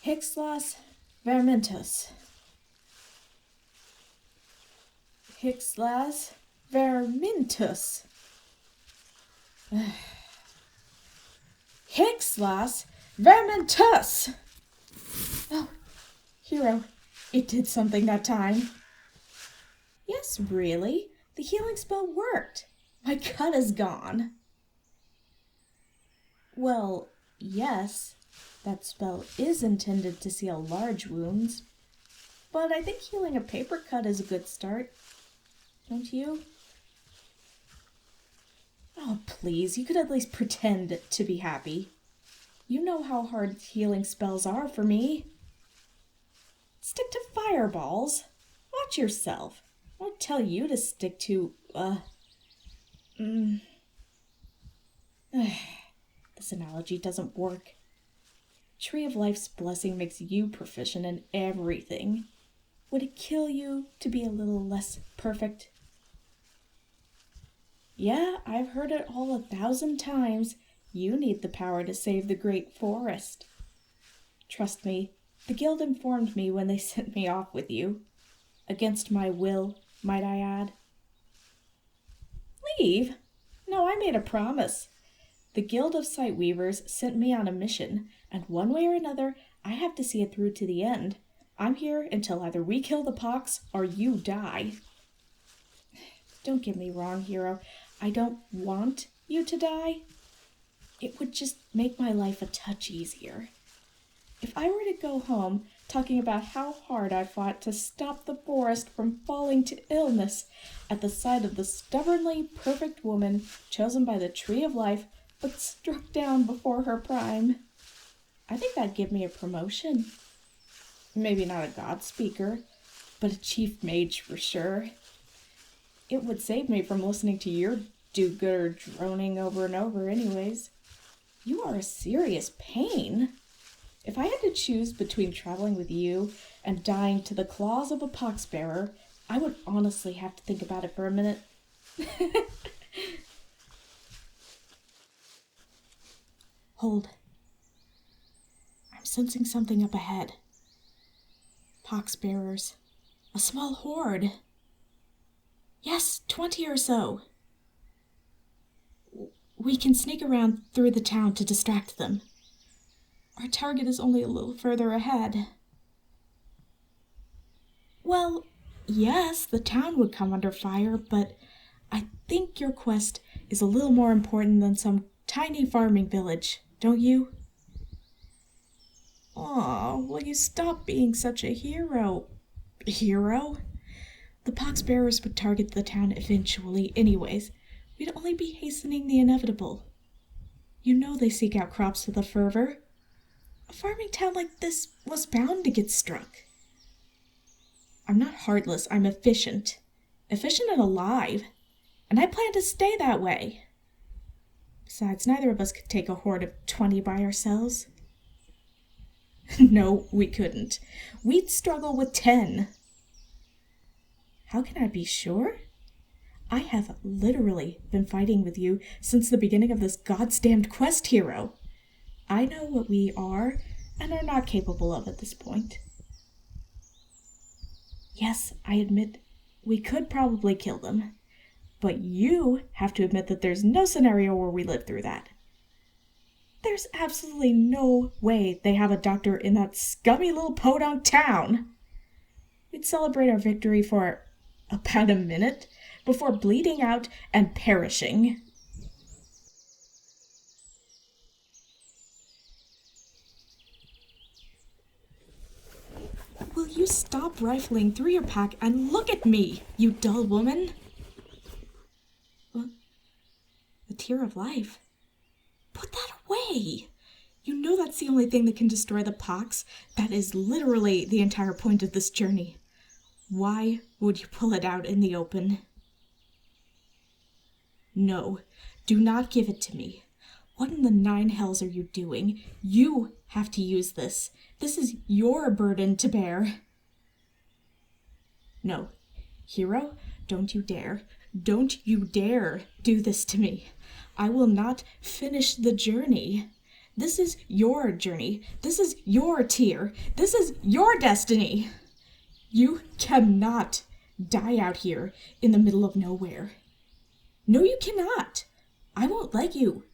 Hixlas vermentus. Hixlas vermentus. Hixlas vermentus. Oh, hero, it did something that time. Yes, really, the healing spell worked. My cut is gone. Well, yes, that spell is intended to seal large wounds, but I think healing a paper cut is a good start. Don't you? Oh, please, you could at least pretend to be happy. You know how hard healing spells are for me. Stick to fireballs. Watch yourself. I won't tell you to stick to, This analogy doesn't work. Tree of Life's blessing makes you proficient in everything. Would it kill you to be a little less perfect? Yeah, I've heard it all 1,000 times. You need the power to save the great forest. Trust me, the guild informed me when they sent me off with you. Against my will, might I add. Leave? No, I made a promise. The Guild of Spiritweavers sent me on a mission, and one way or another, I have to see it through to the end. I'm here until either we kill the pox or you die. Don't get me wrong, hero. I don't want you to die. It would just make my life a touch easier. If I were to go home talking about how hard I fought to stop the forest from falling to illness at the sight of the stubbornly perfect woman chosen by the Tree of Life but struck down before her prime, I think that'd give me a promotion. Maybe not a god speaker, but a chief mage for sure. It would save me from listening to your do-gooder droning over and over anyways. You are a serious pain. If I had to choose between traveling with you and dying to the claws of a poxbearer, I would honestly have to think about it for a minute. Hold. I'm sensing something up ahead. Poxbearers. A small horde. Yes, 20 or so. We can sneak around through the town to distract them. Our target is only a little further ahead. Well, yes, the town would come under fire, but I think your quest is a little more important than some tiny farming village, don't you? Aw, will you stop being such a hero? Hero? The poxbearers would target the town eventually anyways. We'd only be hastening the inevitable. You know they seek out crops with a fervor. A farming town like this was bound to get struck. I'm not heartless, I'm efficient. Efficient and alive. And I plan to stay that way. Besides, neither of us could take a horde of 20 by ourselves. No, we couldn't. We'd struggle with 10. How can I be sure? I have literally been fighting with you since the beginning of this goddamned quest, hero. I know what we are and are not capable of at this point. Yes, I admit we could probably kill them, but you have to admit that there's no scenario where we live through that. There's absolutely no way they have a doctor in that scummy little podunk town. We'd celebrate our victory for about a minute before bleeding out and perishing. Will you stop rifling through your pack and look at me, you dull woman? What? The tear of life? Put that away! You know that's the only thing that can destroy the pox. That is literally the entire point of this journey. Why would you pull it out in the open? No, do not give it to me. What in the 9 hells are you doing? You have to use this. This is your burden to bear. No, hero, don't you dare. Don't you dare do this to me. I will not finish the journey. This is your journey. This is your tier. This is your destiny. You cannot die out here in the middle of nowhere. No, you cannot. I won't let you.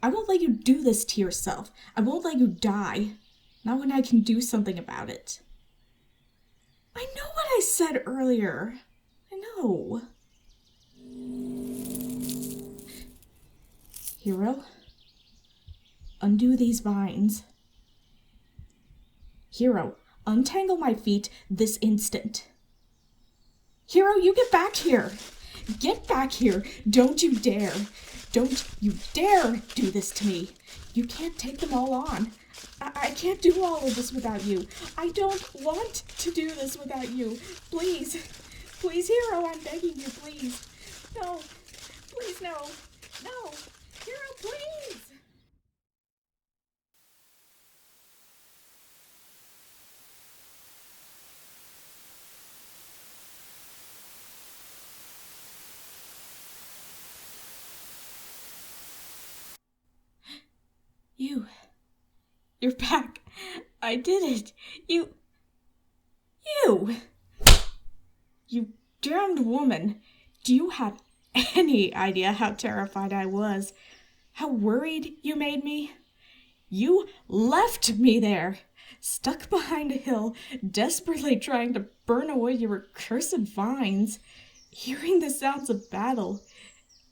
I won't let you do this to yourself. I won't let you die. Not when I can do something about it. I know what I said earlier. I know. Hero, undo these vines. Hero, untangle my feet this instant. Hero, you get back here. Get back here. Don't you dare. Don't you dare do this to me. You can't take them all on. I can't do all of this without you. I don't want to do this without you. Please. Please, Hero, I'm begging you, please. No. Please, no. No. Hero, please. You're back. I did it. You damned woman. Do you have any idea how terrified I was? How worried you made me? You left me there, stuck behind a hill, desperately trying to burn away your accursed vines, hearing the sounds of battle,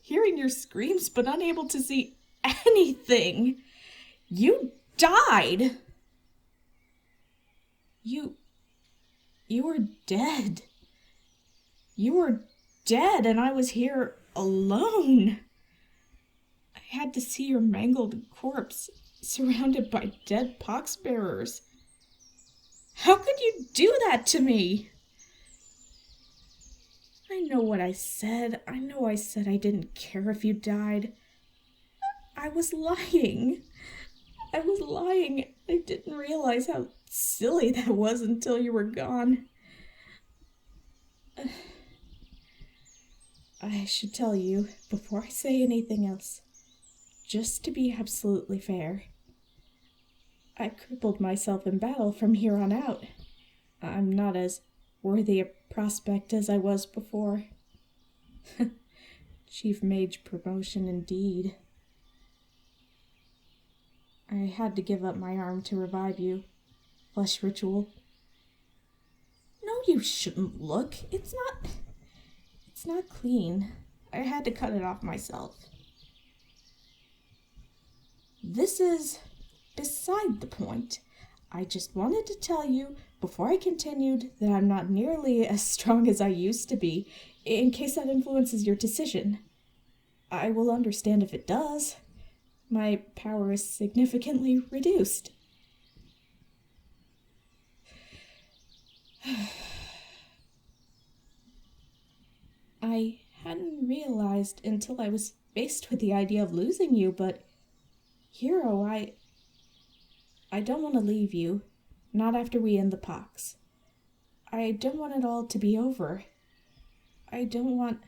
hearing your screams but unable to see anything. You died. You were dead. You were dead, and I was here alone. I had to see your mangled corpse, surrounded by dead poxbearers. How could you do that to me? I know what I said. I know I said I didn't care if you died. I was lying. I was lying. I didn't realize how silly that was until you were gone. I should tell you, before I say anything else, just to be absolutely fair, I crippled myself in battle from here on out. I'm not as worthy a prospect as I was before. Chief Mage promotion indeed. I had to give up my arm to revive you. Flesh ritual. No, you shouldn't look. It's not clean. I had to cut it off myself. This is beside the point. I just wanted to tell you, before I continued, that I'm not nearly as strong as I used to be, in case that influences your decision. I will understand if it does. My power is significantly reduced. I hadn't realized until I was faced with the idea of losing you, but Hero, I don't want to leave you, not after we end the pox. I don't want it all to be over. I don't want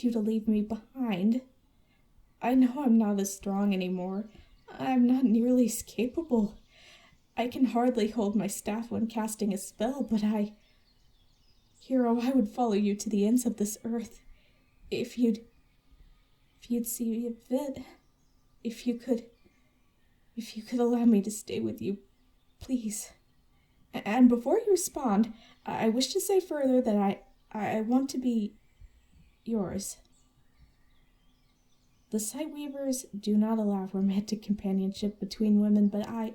you to leave me behind. I know I'm not as strong anymore. I'm not nearly as capable. I can hardly hold my staff when casting a spell, but Hero, I would follow you to the ends of this earth. If you'd see fit. If you could allow me to stay with you, please. And before you respond, I wish to say further that I want to be yours. The Sightweavers do not allow romantic companionship between women, but I'm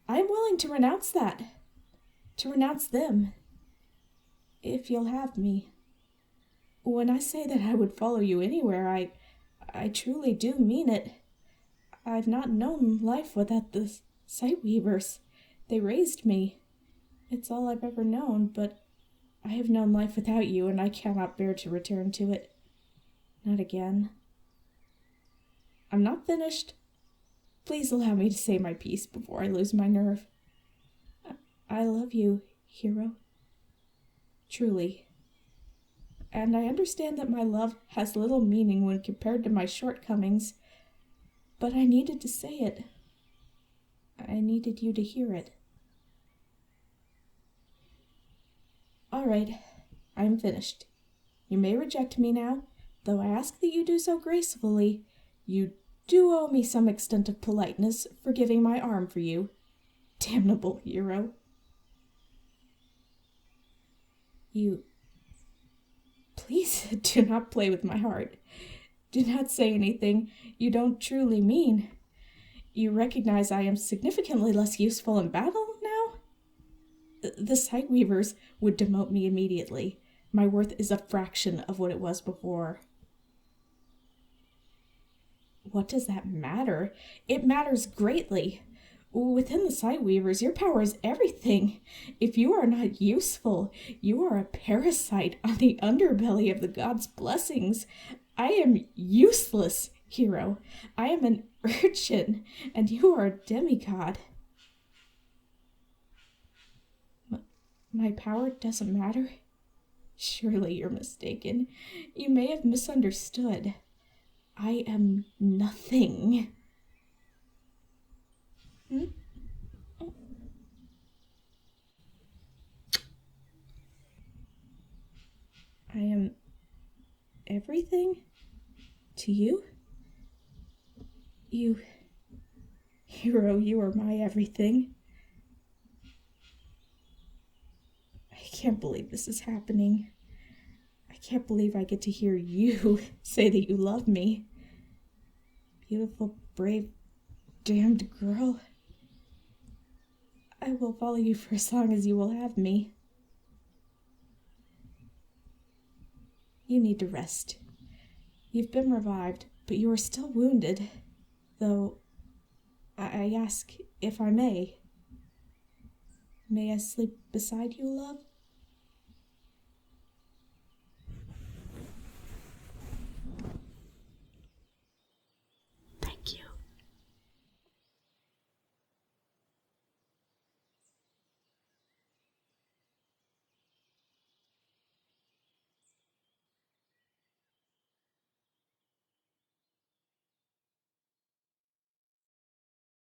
willing to renounce that. To renounce them. If you'll have me. When I say that I would follow you anywhere, I truly do mean it. I've not known life without the Sightweavers. They raised me. It's all I've ever known, but I have known life without you, and I cannot bear to return to it. Not again. I'm not finished. Please allow me to say my piece before I lose my nerve. I love you, Hero. Truly. And I understand that my love has little meaning when compared to my shortcomings, But I needed to say it. I needed you to hear it. All right, I am finished. You may reject me now, though I ask that you do so gracefully. You do owe me some extent of politeness for giving my arm for you. Damnable hero. You... Please do not play with my heart. Do not say anything you don't truly mean. You recognize I am significantly less useful in battle now? The Sightweavers would demote me immediately. My worth is a fraction of what it was before. What does that matter? It matters greatly. Within the Sightweavers, your power is everything. If you are not useful, you are a parasite on the underbelly of the gods' blessings. I am useless, hero. I am an urchin, and you are a demigod. My power doesn't matter? Surely you're mistaken. You may have misunderstood. I am nothing. I am everything to you? Hero, you are my everything. I can't believe this is happening. I can't believe I get to hear you say that you love me. Beautiful, brave, damned girl. I will follow you for as long as you will have me. You need to rest. You've been revived, but you are still wounded. Though, I ask if I may. May I sleep beside you, love?